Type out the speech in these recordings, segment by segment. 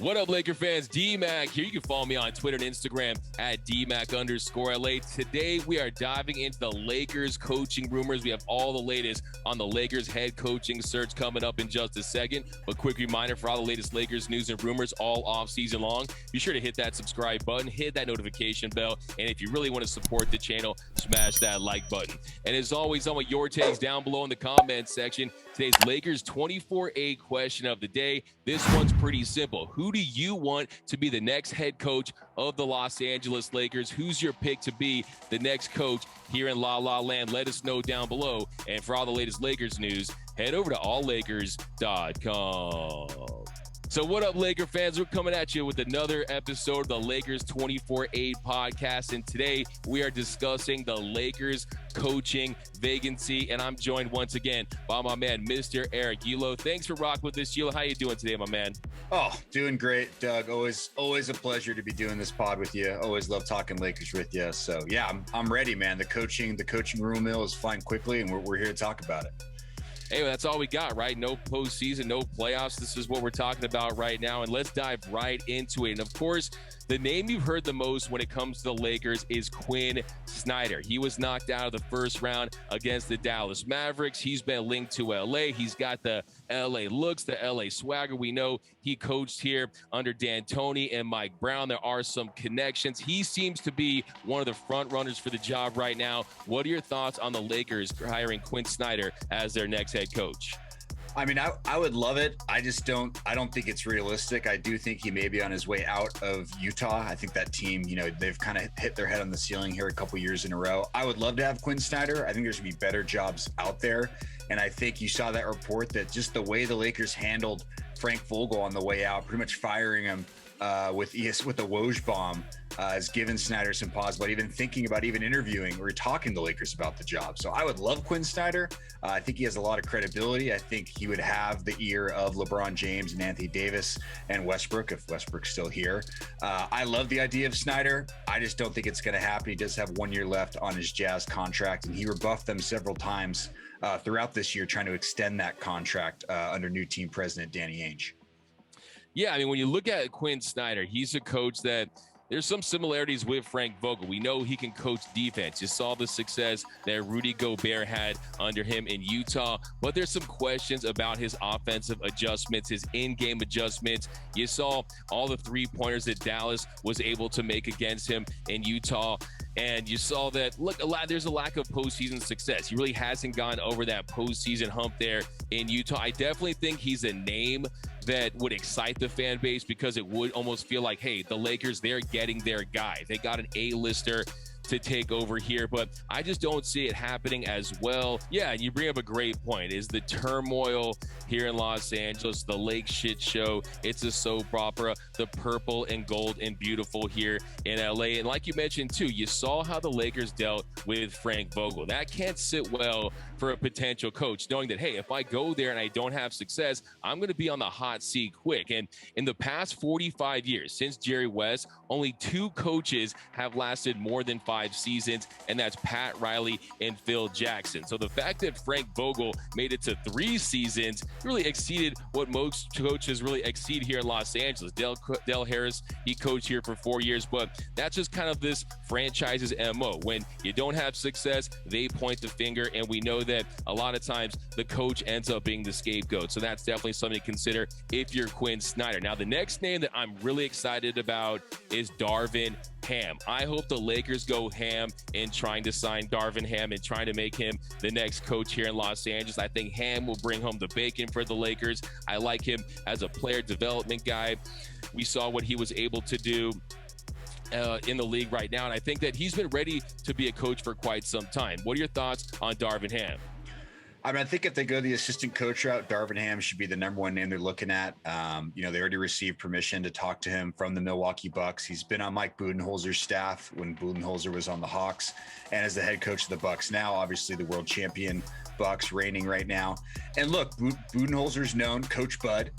What up, Laker fans? D-Mac here. You can follow me on Twitter and Instagram at DMac_LA. Today, we are diving into the Lakers coaching rumors. We have all the latest on the Lakers head coaching search coming up in just a second. But quick reminder for all the latest Lakers news and rumors all off season long, be sure to hit that subscribe button, hit that notification bell, and if you really want to support the channel, smash that like button. And as always, I want your takes down below in the comments section. Today's Lakers 24A question of the day. This one's pretty simple. Who do you want to be the next head coach of the Los Angeles Lakers? Who's your pick to be the next coach here in La La Land? Let us know down below. And for all the latest Lakers news, head over to alllakers.com. So what up, Laker fans? We're coming at you with another episode of the Lakers 24-8 podcast. And today we are discussing the Lakers coaching vacancy. And I'm joined once again by my man, Mr. Eric Yulo. Thanks for rocking with this, Yulo. How you doing today, my man? Oh, doing great, Doug. Always a pleasure to be doing this pod with you. Always love talking Lakers with you. So yeah, I'm ready, man. The coaching room mill is flying quickly, and we're here to talk about it. Hey, well, that's all we got, right? No postseason, no playoffs. This is what we're talking about right now, and let's dive right into it. And of course, the name you've heard the most when it comes to the Lakers is Quinn Snyder. He was knocked out of the first round against the Dallas Mavericks. He's been linked to LA. He's got the LA looks, the LA swagger. We know he coached here under D'Antoni and Mike Brown. There are some connections. He seems to be one of the front runners for the job right now. What are your thoughts on the Lakers hiring Quinn Snyder as their next head coach? I mean, I would love it. I don't think it's realistic. I do think he may be on his way out of Utah. I think that team, they've kind of hit their head on the ceiling here a couple years in a row. I would love to have Quinn Snyder. I think there's going to be better jobs out there. And I think you saw that report that just the way the Lakers handled Frank Vogel on the way out, pretty much firing him with the Woj bomb, has given Snyder some pause, but even thinking about even interviewing or talking to the Lakers about the job. So I would love Quinn Snyder. I think he has a lot of credibility. I think he would have the ear of LeBron James and Anthony Davis and Westbrook, if Westbrook's still here. I love the idea of Snyder. I just don't think it's going to happen. He does have 1 year left on his Jazz contract, and he rebuffed them several times throughout this year, trying to extend that contract under new team president Danny Ainge. Yeah, I mean, when you look at Quinn Snyder, he's a coach that there's some similarities with Frank Vogel. We know he can coach defense. You saw the success that Rudy Gobert had under him in Utah, but there's some questions about his offensive adjustments, his in-game adjustments. You saw all the three-pointers that Dallas was able to make against him in Utah. And you saw that, look, there's a lack of postseason success. He really hasn't gone over that postseason hump there in Utah. I definitely think he's a name that would excite the fan base because it would almost feel like, hey, the Lakers, they're getting their guy. They got an A-lister to take over here, but I just don't see it happening as well. Yeah, and you bring up a great point, is the turmoil here in Los Angeles, the Lake shit show. It's a soap opera, the purple and gold and beautiful here in LA. And like you mentioned too, you saw how the Lakers dealt with Frank Vogel. That can't sit well for a potential coach, knowing that, hey, if I go there and I don't have success, I'm going to be on the hot seat quick. And in the past 45 years, since Jerry West, only 2 coaches have lasted more than 5 seasons, and that's Pat Riley and Phil Jackson. So the fact that Frank Vogel made it to 3 seasons really exceeded what most coaches really exceed here in Los Angeles. Dale Harris, he coached here for 4 years, but that's just kind of this franchise's MO. When you don't have success, they point the finger, and we know that a lot of times the coach ends up being the scapegoat. So that's definitely something to consider if you're Quinn Snyder. Now, the next name that I'm really excited about is Darvin Ham. I hope the Lakers go ham in trying to sign Darvin Ham and trying to make him the next coach here in Los Angeles. I think Ham will bring home the bacon for the Lakers. I like him as a player development guy. We saw what he was able to do in the league right now, and I think that he's been ready to be a coach for quite some time. What are your thoughts on Darvin Ham? I mean, I think if they go the assistant coach route, Darvin Ham should be the number one name they're looking at. They already received permission to talk to him from the Milwaukee Bucks. He's been on Mike Budenholzer's staff when Budenholzer was on the Hawks, and as the head coach of the Bucks now, obviously the world champion Bucks reigning right now. And look, Budenholzer's known, Coach Bud,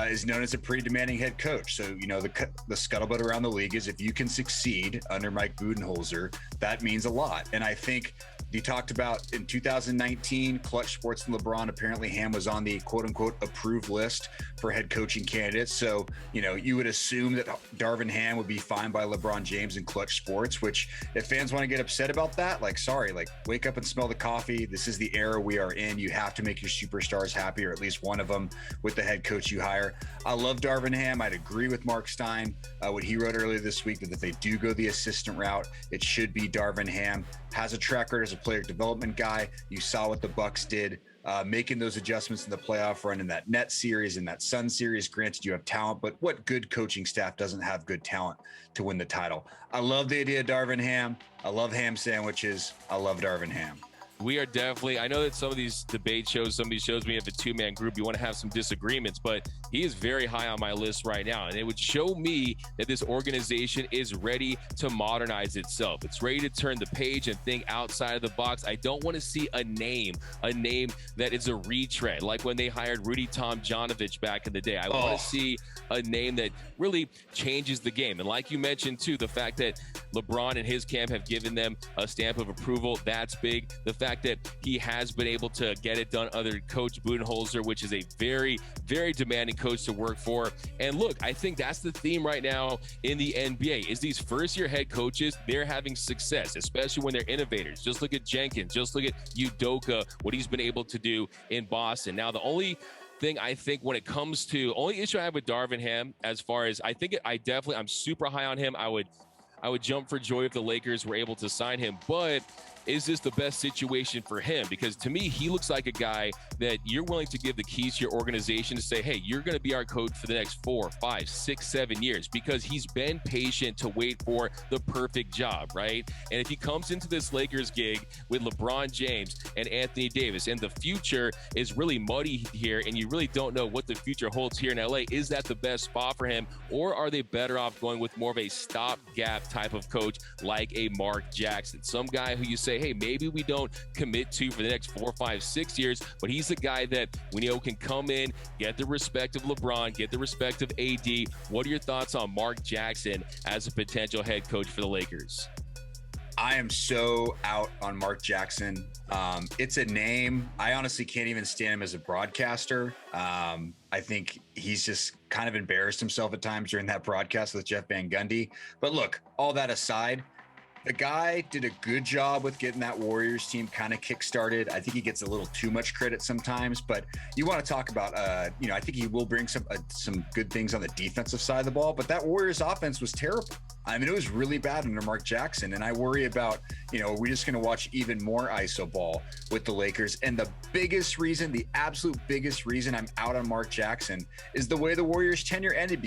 is known as a pretty demanding head coach. So, the scuttlebutt around the league is if you can succeed under Mike Budenholzer, that means a lot. And I think He talked about in 2019, Clutch Sports and LeBron, apparently Ham was on the quote unquote approved list for head coaching candidates. So, you would assume that Darvin Ham would be fine by LeBron James and Clutch Sports, which if fans want to get upset about that, sorry, wake up and smell the coffee. This is the era we are in. You have to make your superstars happy, or at least one of them, with the head coach you hire. I love Darvin Ham. I'd agree with Mark Stein, what he wrote earlier this week, that if they do go the assistant route, it should be Darvin Ham. Has a track record as a player development guy. You saw what the Bucks did, making those adjustments in the playoff run in that Nets series and that Sun series. Granted, you have talent, but what good coaching staff doesn't have good talent to win the title? I love the idea of Darvin Ham. I love ham sandwiches. I love Darvin Ham. We are definitely, I know that some of these debate shows, some of these shows, we have a two-man group, you want to have some disagreements, but he is very high on my list right now. And it would show me that this organization is ready to modernize itself. It's ready to turn the page and think outside of the box. I don't want to see a name that is a retread, like when they hired Rudy Tomjanovich back in the day. I want to see a name that really changes the game. And like you mentioned too, the fact that LeBron and his camp have given them a stamp of approval, that's big. The fact that he has been able to get it done under Coach Budenholzer, which is a very, very demanding coach to work for. And look, I think that's the theme right now in the NBA is these first-year head coaches, they're having success, especially when they're innovators. Just look at Jenkins, just look at Udoka, what he's been able to do in Boston. Now, the only thing I think when it comes to, only issue I have with Darvin Ham, as far as I'm super high on him. I would jump for joy if the Lakers were able to sign him, but is this the best situation for him? Because to me, he looks like a guy that you're willing to give the keys to your organization to say, hey, you're going to be our coach for the next 4, 5, 6, 7 years, because he's been patient to wait for the perfect job, right? And if he comes into this Lakers gig with LeBron James and Anthony Davis, and the future is really muddy here, and you really don't know what the future holds here in LA, is that the best spot for him? Or are they better off going with more of a stopgap type of coach like a Mark Jackson? Some guy who you say, hey, maybe we don't commit to for the next 4, 5, 6 years, but he's a guy that we know can come in, get the respect of LeBron, get the respect of AD. What are your thoughts on Mark Jackson as a potential head coach for the Lakers? I am so out on Mark Jackson. It's a name. I honestly can't even stand him as a broadcaster. I think he's just kind of embarrassed himself at times during that broadcast with Jeff Van Gundy. But look, all that aside, the guy did a good job with getting that Warriors team kind of kick-started. I think he gets a little too much credit sometimes, but you want to talk about, I think he will bring some good things on the defensive side of the ball, but that Warriors offense was terrible. I mean, it was really bad under Mark Jackson, and I worry about, are we just going to watch even more ISO ball with the Lakers? And the absolute biggest reason I'm out on Mark Jackson is the way the Warriors tenure ended,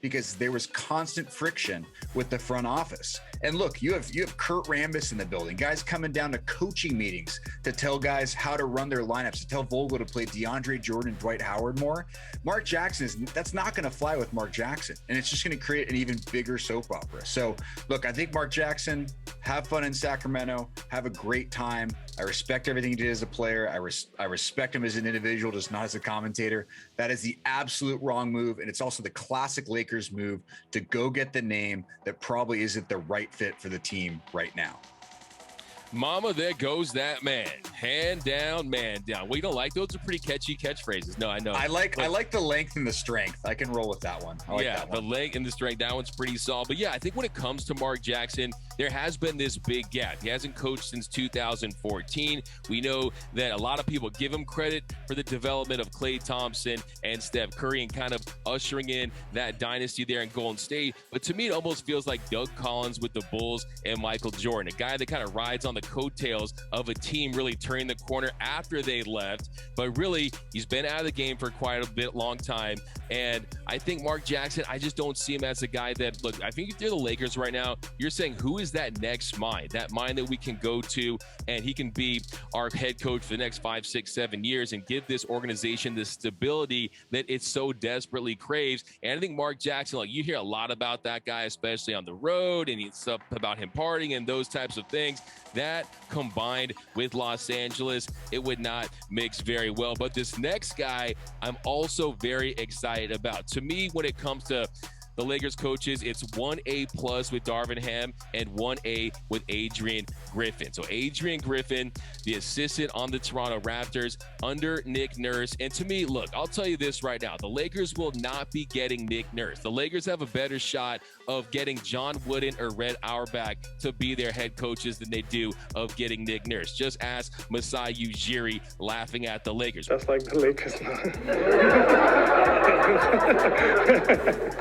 because there was constant friction with the front office. And look, you have Kurt Rambis in the building, guys coming down to coaching meetings to tell guys how to run their lineups, to tell Vogel to play DeAndre Jordan, Dwight Howard more. Mark Jackson that's not going to fly with Mark Jackson, and it's just going to create an even bigger soap opera. So look, I think Mark Jackson, have fun in Sacramento, have a great time. I respect everything he did as a player. I respect him as an individual, just not as a commentator. That is the absolute wrong move, and it's also the classic Lakers move to go get the name that probably isn't the right fit for the team right now. Mama, there goes that man. Hand down, man down. Well, you don't like those? Are pretty catchy catchphrases. No, I know. I like the length and the strength. I can roll with that one. The length and the strength, that one's pretty solid. But yeah, I think when it comes to Mark Jackson, there has been this big gap. He hasn't coached since 2014. We know that a lot of people give him credit for the development of Klay Thompson and Steph Curry and kind of ushering in that dynasty there in Golden State. But to me, it almost feels like Doug Collins with the Bulls and Michael Jordan, a guy that kind of rides on the coattails of a team really turning the corner after they left. But really, he's been out of the game for quite a long time. And I think Mark Jackson, I just don't see him as a guy that, look, I think if you're the Lakers right now, you're saying, who is that next mind that we can go to, and he can be our head coach for the next 5, 6, 7 years and give this organization the stability that it so desperately craves. And I think Mark Jackson, like, you hear a lot about that guy, especially on the road, and stuff about him partying and those types of things. That combined with Los Angeles, it would not mix very well. But this next guy, I'm also very excited about. To me, when it comes to the Lakers coaches, it's 1A plus with Darvin Ham and 1A with Adrian Griffin. So Adrian Griffin, the assistant on the Toronto Raptors under Nick Nurse. And to me, look, I'll tell you this right now. The Lakers will not be getting Nick Nurse. The Lakers have a better shot of getting John Wooden or Red Auerbach to be their head coaches than they do of getting Nick Nurse. Just ask Masai Ujiri laughing at the Lakers. That's like the Lakers.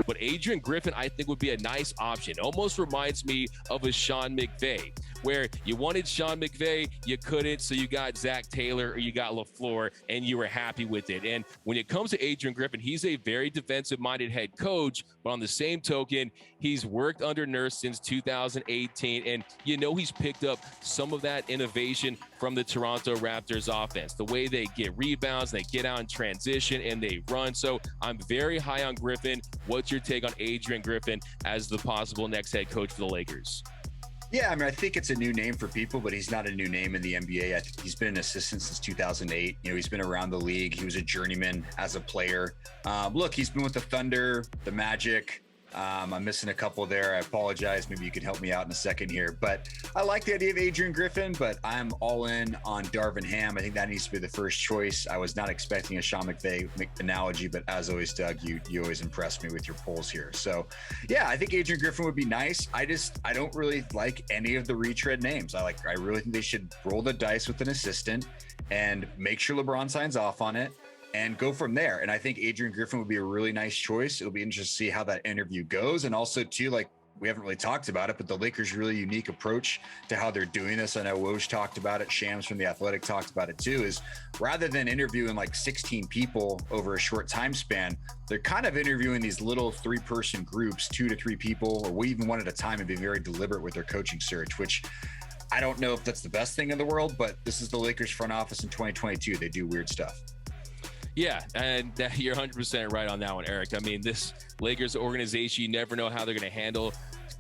But Adrian Griffin, I think, would be a nice option. Almost reminds me of a Sean McVay, where you wanted Sean McVay, you couldn't, so you got Zach Taylor or you got LaFleur, and you were happy with it. And when it comes to Adrian Griffin, he's a very defensive-minded head coach, but on the same token, he's worked under Nurse since 2018, and you know he's picked up some of that innovation from the Toronto Raptors offense, the way they get rebounds, they get out in transition, and they run. So I'm very high on Griffin. What's your take on Adrian Griffin as the possible next head coach for the Lakers? Yeah, I mean, I think it's a new name for people, but he's not a new name in the NBA. I think he's been an assistant since 2008. You know, he's been around the league. He was a journeyman as a player. Look, he's been with the Thunder, the Magic. I'm missing a couple there. I apologize. Maybe you could help me out in a second here. But I like the idea of Adrian Griffin, but I'm all in on Darvin Ham. I think that needs to be the first choice. I was not expecting a Sean McVay analogy, but as always, Doug, you always impress me with your polls here. So, yeah, I think Adrian Griffin would be nice. I don't really like any of the retread names. I really think they should roll the dice with an assistant and make sure LeBron signs off on it and go from there. And I think Adrian Griffin would be a really nice choice. It'll be interesting to see how that interview goes. And also too, like, we haven't really talked about it, but the Lakers' really unique approach to how they're doing this. I know Woj talked about it. Shams from The Athletic talked about it too, is rather than interviewing like 16 people over a short time span, they're kind of interviewing these little 3-person groups, 2 to 3 people, or even one at a time, and being very deliberate with their coaching search, which I don't know if that's the best thing in the world, but this is the Lakers front office in 2022. They do weird stuff. Yeah, and you're 100% right on that one, Eric. I mean, this Lakers organization, you never know how they're going to handle,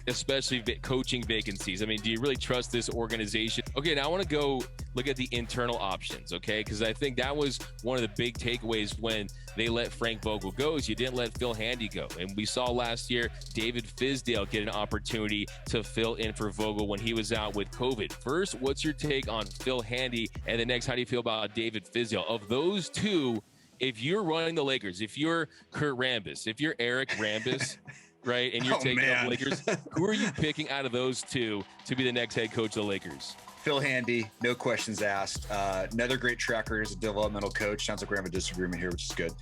especially coaching vacancies. I mean, do you really trust this organization? Okay, now I want to go look at the internal options, okay? Because I think that was one of the big takeaways when they let Frank Vogel go, is you didn't let Phil Handy go. And we saw last year David Fizdale get an opportunity to fill in for Vogel when he was out with COVID. First, what's your take on Phil Handy? And then next, how do you feel about David Fizdale? Of those two, if you're running the Lakers, if you're Kurt Rambis, if you're Eric Rambis, right, and you're taking up Lakers, who are you picking out of those two to be the next head coach of the Lakers? Phil Handy, no questions asked. Another great track record as a developmental coach. Sounds like we're having a disagreement here, which is good.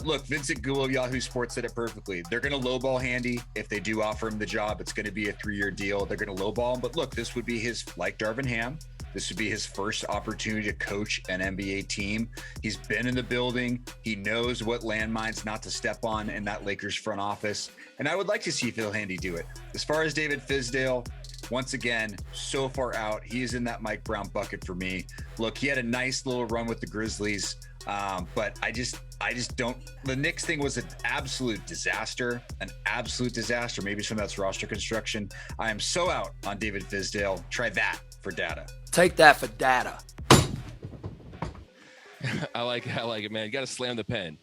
Look, Vincent Gulo of Yahoo Sports said it perfectly. They're going to lowball Handy. If they do offer him the job, it's going to be a 3-year deal. They're going to lowball him. But look, this would be his, like Darvin Ham, this would be his first opportunity to coach an NBA team. He's been in the building. He knows what landmines not to step on in that Lakers front office. And I would like to see Phil Handy do it. As far as David Fizdale, once again, so far out. He is in that Mike Brown bucket for me. Look, he had a nice little run with the Grizzlies, but I just don't. The Knicks thing was an absolute disaster, Maybe some of that's roster construction. I am so out on David Fizdale. Try that for data. Take that for data. I like it, man. You got to slam the pen.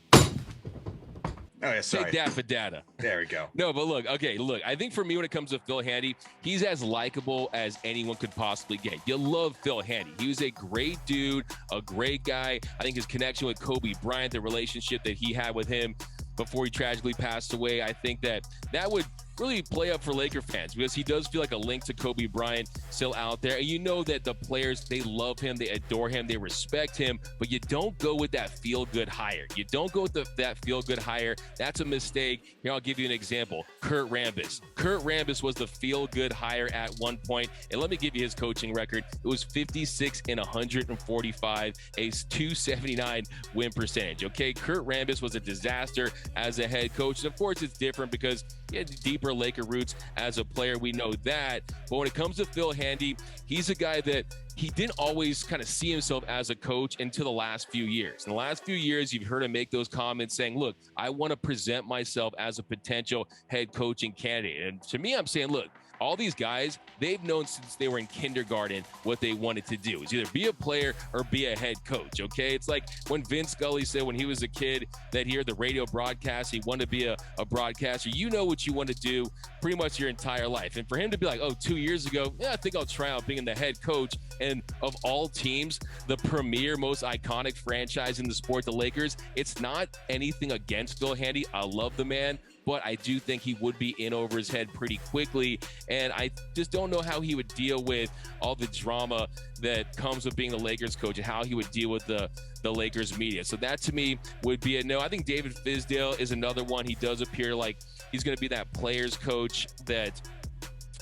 Oh, yeah, sorry. Take that for data. There we go. No, but look, I think for me, when it comes to Phil Handy, he's as likable as anyone could possibly get. You love Phil Handy. He was a great dude, a great guy. I think his connection with Kobe Bryant, the relationship that he had with him before he tragically passed away, I think that would really play up for Laker fans, because he does feel like a link to Kobe Bryant still out there. And you know that the players, they love him, they adore him, they respect him, but you don't go with that feel-good hire. You don't go with that feel-good hire. That's a mistake. Here, I'll give you an example. Kurt Rambis. Kurt Rambis was the feel-good hire at one point, and let me give you his coaching record. It was 56 and 145, a 279 win percentage. Okay, Kurt Rambis was a disaster as a head coach. And of course, it's different because he had deeper Laker roots as a player. We know that. But when it comes to Phil Handy, he's a guy that he didn't always kind of see himself as a coach until the last few years. In the last few years, you've heard him make those comments saying, look, I want to present myself as a potential head coaching candidate. And to me, I'm saying, look, All these guys, they've known since they were in kindergarten what they wanted to do. It's either be a player or be a head coach, okay? It's like when Vince Scully said when he was a kid that he heard the radio broadcast, he wanted to be a broadcaster. You know what you want to do pretty much your entire life. And for him to be like, 2 years ago, yeah, I think I'll try out being the head coach. And of all teams, the premier, most iconic franchise in the sport, the Lakers, it's not anything against Phil Handy. I love the man, but I do think he would be in over his head pretty quickly. And I just don't know how he would deal with all the drama that comes with being the Lakers coach and how he would deal with the Lakers media. So that to me would be a no. I think David Fizdale is another one. He does appear like he's going to be that players coach that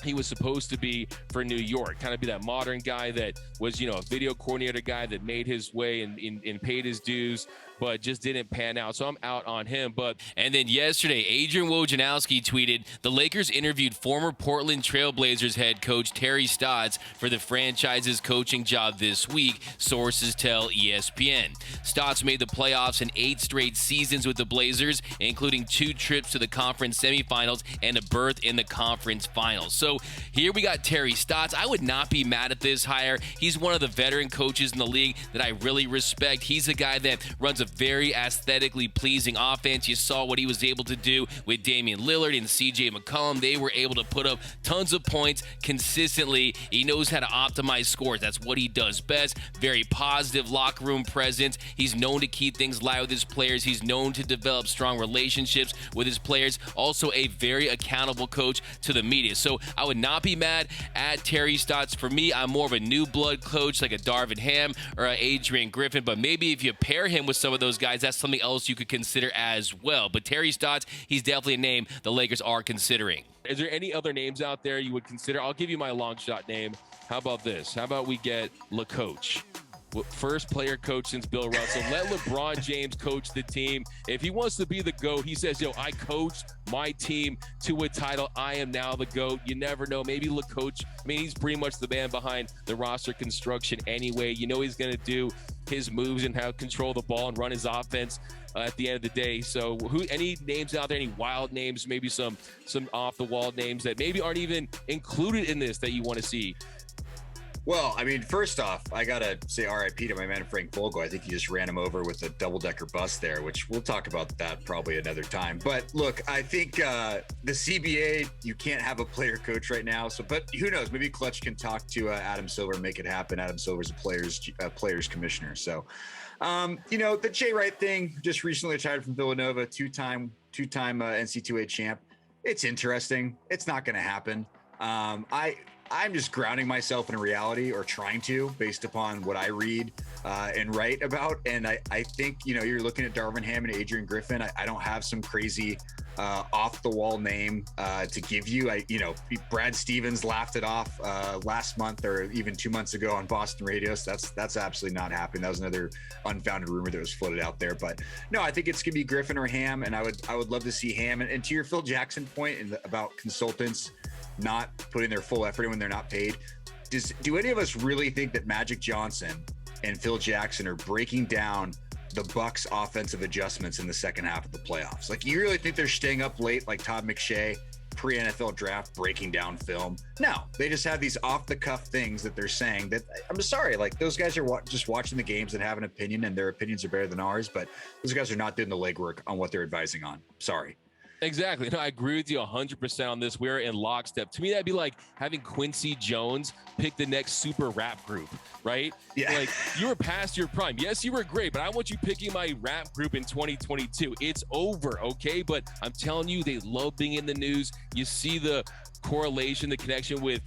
he was supposed to be for New York, kind of be that modern guy that was, a video coordinator guy that made his way and paid his dues, but just didn't pan out. So I'm out on him. And then yesterday, Adrian Wojnarowski tweeted, the Lakers interviewed former Portland Trailblazers head coach Terry Stotts for the franchise's coaching job this week, sources tell ESPN. Stotts made the playoffs in 8 straight seasons with the Blazers, including 2 trips to the conference semifinals and a berth in the conference finals. So here we got Terry Stotts. I would not be mad at this hire. He's one of the veteran coaches in the league that I really respect. He's a guy that runs a very aesthetically pleasing offense. You saw what he was able to do with Damian Lillard and CJ McCollum. They were able to put up tons of points consistently. He knows how to optimize scores. That's what he does best. Very positive locker room presence. He's known to keep things live with his players. He's known to develop strong relationships with his players. Also a very accountable coach to the media. So I would not be mad at Terry Stotts. For me, I'm more of a new blood coach like a Darvin Ham or a Adrian Griffin, but maybe if you pair him with some of those guys, that's something else you could consider as well. But Terry Stotts, he's definitely a name the Lakers are considering. Is there any other names out there you would consider? I'll give you my long shot name. How about this? How about we get LaCoach? First player coach since Bill Russell. Let LeBron James coach the team. If he wants to be the GOAT, he says, I coached my team to a title. I am now the GOAT. You never know. Maybe LaCoach, he's pretty much the man behind the roster construction anyway. He's going to do his moves and how control the ball and run his offense at the end of the day. So any names out there, any wild names, maybe some off-the-wall names that maybe aren't even included in this that you want to see? Well, first off, I got to say RIP to my man Frank Vogel. I think he just ran him over with a double-decker bus there, which we'll talk about that probably another time. But look, I think the CBA, you can't have a player coach right now. But who knows? Maybe Clutch can talk to Adam Silver and make it happen. Adam Silver's a players commissioner. So, the Jay Wright thing, just recently retired from Villanova, two-time NC2A champ. It's interesting. It's not going to happen. I'm just grounding myself in a reality, or trying to, based upon what I read and write about. And I think, you're looking at Darvin Ham and Adrian Griffin. I don't have some crazy off the wall name to give you. Brad Stevens laughed it off last month or even 2 months ago on Boston radio. So that's absolutely not happening. That was another unfounded rumor that was floated out there. But no, I think it's gonna be Griffin or Ham, and I would love to see Ham. And to your Phil Jackson point about consultants not putting their full effort in when they're not paid, do any of us really think that Magic Johnson and Phil Jackson are breaking down the Bucks offensive adjustments in the second half of the playoffs? Like, you really think they're staying up late like Todd McShay pre-NFL draft breaking down film? No, they just have these off-the-cuff things that they're saying that, I'm sorry, like, those guys are just watching the games and have an opinion, and their opinions are better than ours, but those guys are not doing the legwork on what they're advising on. Sorry. Exactly. No, I agree with you 100% on this. We're in lockstep. To me, that'd be like having Quincy Jones pick the next super rap group, right? Yeah. Like, you were past your prime. Yes, you were great, but I want you picking my rap group in 2022. It's over, okay? But I'm telling you, they love being in the news. You see the correlation, the connection with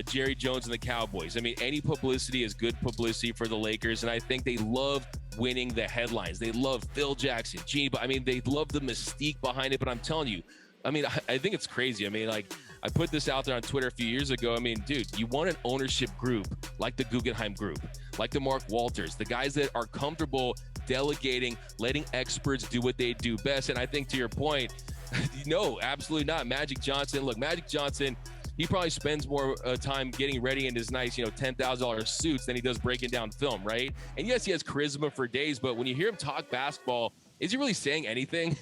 Jerry Jones and the Cowboys. Any publicity is good publicity for the Lakers, and I think they love winning the headlines. They love Phil Jackson, Gene, but they love the mystique behind it. But I'm telling you, I think it's crazy. I put this out there on Twitter a few years ago. Dude, you want an ownership group like the Guggenheim Group, like the Mark Walters, the guys that are comfortable delegating, letting experts do what they do best. And I think, to your point, no, absolutely not. Magic Johnson, look, Magic Johnson, he probably spends more time getting ready in his nice, $10,000 suits than he does breaking down film, right? And yes, he has charisma for days, but when you hear him talk basketball is he really saying anything?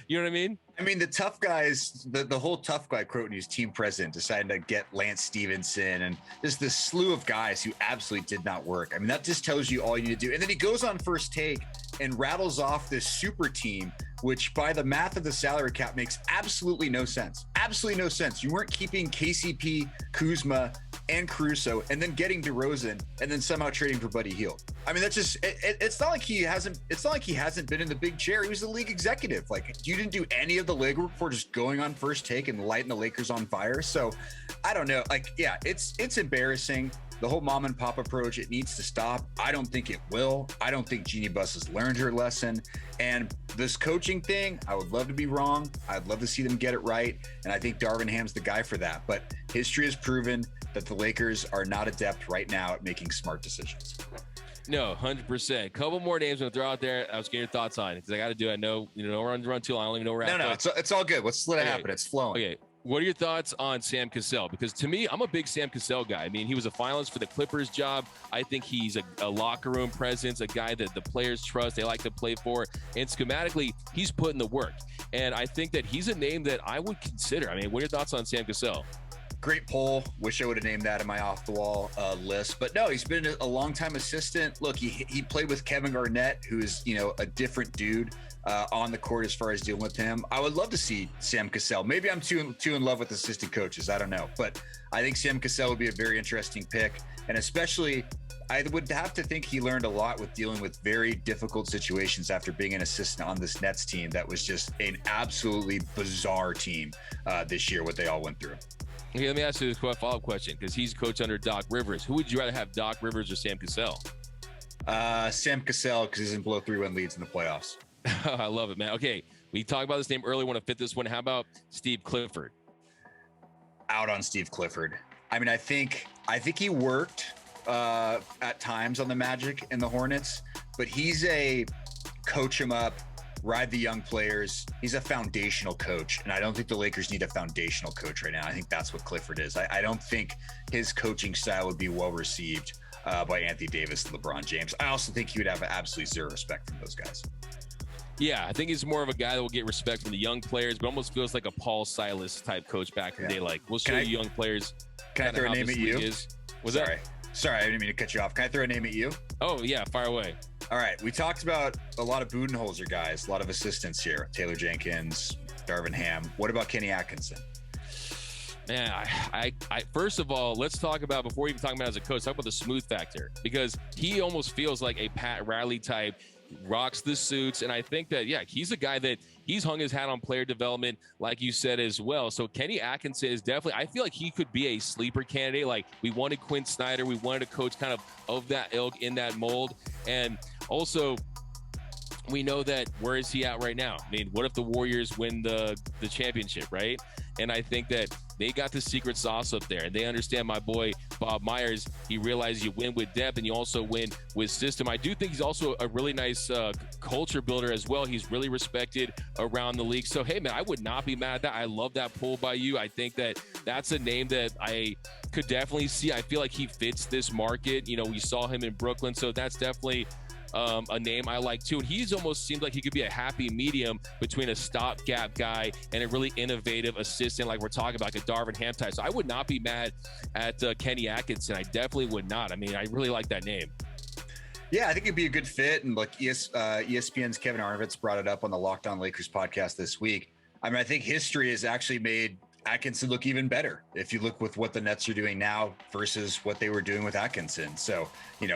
You know what I mean? I mean, the tough guys, the whole tough guy quote, who's team president, decided to get Lance Stevenson and just this slew of guys who absolutely did not work. I mean, that just tells you all you need to do. And then he goes on First Take and rattles off this super team, which by the math of the salary cap makes absolutely no sense. Absolutely no sense. You weren't keeping KCP, Kuzma, and Caruso, and then getting DeRozan, and then somehow trading for Buddy Hield. I mean, that's just it's not like he hasn't. It's not like he hasn't been in the big chair. He was the league executive. Like, you didn't do any of the legwork before just going on First Take and lighting the Lakers on fire. So, I don't know. Like, yeah, it's embarrassing. The whole mom and pop approach, it needs to stop. I don't think it will. I don't think Jeannie Buss has learned her lesson. And this coaching thing, I would love to be wrong. I'd love to see them get it right. And I think Darvin Ham's the guy for that. But history has proven that the Lakers are not adept right now at making smart decisions. No, 100%. Couple more names I'm going to throw out there. I was getting your thoughts on it because I got to do it. I know, we're run too long. I don't even know where we're at. No, it's all good. Let's let it happen. It's flowing. Okay. What are your thoughts on Sam Cassell? Because to me, I'm a big Sam Cassell guy. I mean, he was a finalist for the Clippers job. I think he's a locker room presence, a guy that the players trust, they like to play for. And schematically, he's putting the work. And I think that he's a name that I would consider. I mean, what are your thoughts on Sam Cassell? Great poll. Wish I would have named that in my off-the-wall list. But no, he's been a long-time assistant. Look, he played with Kevin Garnett, who is, a different dude on the court as far as dealing with him. I would love to see Sam Cassell. Maybe I'm too in love with assistant coaches. I don't know. But I think Sam Cassell would be a very interesting pick. And especially, I would have to think he learned a lot with dealing with very difficult situations after being an assistant on this Nets team that was just an absolutely bizarre team this year, what they all went through. Okay, let me ask you this follow-up question, because he's coach under Doc Rivers. Who would you rather have, Doc Rivers or Sam Cassell? Sam Cassell, because he's in below 3-win leads in the playoffs. I love it, man. Okay, we talked about this name earlier. Want to fit this one? How about Steve Clifford? Out on Steve Clifford. I mean, I think he worked at times on the Magic and the Hornets, but he's a coach him up, ride the young players. He's a foundational coach, and I don't think the Lakers need a foundational coach right now. I think that's what Clifford is. I don't think his coaching style would be well received by Anthony Davis and LeBron James. I also think he would have absolutely zero respect from those guys. Yeah, I think he's more of a guy that will get respect from the young players, but almost feels like a Paul Silas type coach back in the day. Like, we'll show you young players. Can I throw a name at you? Sorry, I didn't mean to cut you off. Can I throw a name at you? Oh, yeah, fire away. All right, we talked about a lot of Budenholzer guys, a lot of assistants here. Taylor Jenkins, Darvin Ham. What about Kenny Atkinson? Man, I first of all, let's talk about, before even talking about as a coach, talk about the smooth factor, because he almost feels like a Pat Riley type, rocks the suits. And I think that, yeah, he's a guy that he's hung his hat on player development, like you said as well. So Kenny Atkinson is definitely, I feel like he could be a sleeper candidate. Like, we wanted Quinn Snyder. We wanted a coach kind of that ilk, in that mold. And also, we know that, where is he at right now? I mean, what if the Warriors win the championship, right? And I think that they got the secret sauce up there, and they understand my boy Bob Myers. He realizes you win with depth and you also win with system. I do think he's also a really nice culture builder as well. He's really respected around the league. So, hey, man, I would not be mad at that. I love that pull by you. I think that that's a name that I could definitely see. I feel like he fits this market. We saw him in Brooklyn, so that's definitely a name I like too. And he's almost seems like he could be a happy medium between a stopgap guy and a really innovative assistant, like we're talking about, like a Darvin Ham type. So I would not be mad at Kenny Atkinson. I definitely would not. I mean, I really like that name. Yeah, I think it'd be a good fit. And like ESPN's Kevin Arnovitz brought it up on the Locked On Lakers podcast this week. I mean, I think history has actually made Atkinson look even better if you look with what the Nets are doing now versus what they were doing with Atkinson. So,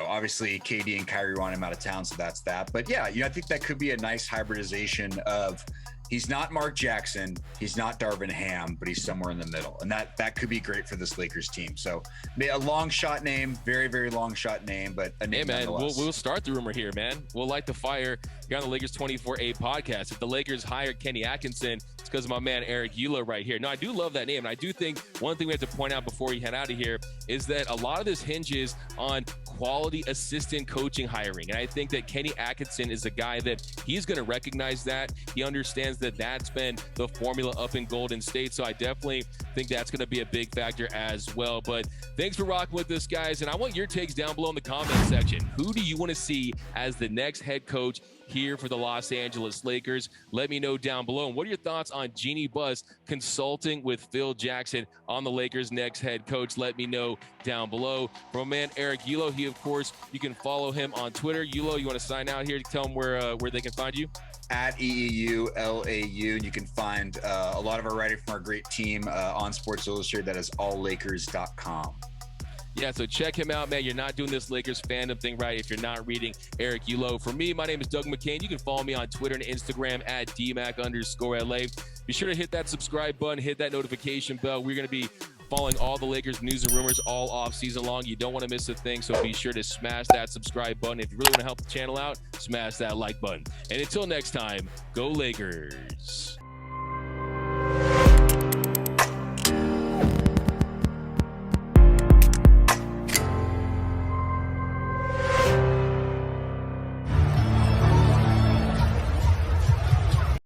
obviously KD and Kyrie want him out of town, so that's that. But yeah, I think that could be a nice hybridization of, he's not Mark Jackson, he's not Darvin Ham, but he's somewhere in the middle. And that could be great for this Lakers team. So a long shot name, very, very long shot name, but a name. Hey, man, we'll start the rumor here, man. We'll light the fire here on the Lakers 24/8 podcast. If the Lakers hire Kenny Atkinson, it's because of my man Eric Eula right here. No, I do love that name. And I do think one thing we have to point out before we head out of here is that a lot of this hinges on quality assistant coaching hiring. And I think that Kenny Atkinson is a guy that he's going to recognize that. He understands that that's been the formula up in Golden State. So I definitely think that's going to be a big factor as well. But thanks for rocking with us, guys. And I want your takes down below in the comment section. Who do you want to see as the next head coach here for the Los Angeles Lakers? Let me know down below. And what are your thoughts on Jeannie Buss consulting with Phil Jackson on the Lakers' next head coach? Let me know down below. From my man Eric Yulo, he, of course, you can follow him on Twitter. Yulo, you want to sign out here to tell them where they can find you? At EEULAU, and you can find a lot of our writing from our great team on Sports Illustrated. That is alllakers.com. Yeah, so check him out, man. You're not doing this Lakers fandom thing right if you're not reading Eric Yulo. For me, my name is Doug McCain. You can follow me on Twitter and Instagram at DMAC_LA. Be sure to hit that subscribe button, hit that notification bell. We're going to be following all the Lakers news and rumors all off season long. You don't want to miss a thing, so be sure to smash that subscribe button. If you really want to help the channel out, smash that like button. And until next time, go Lakers.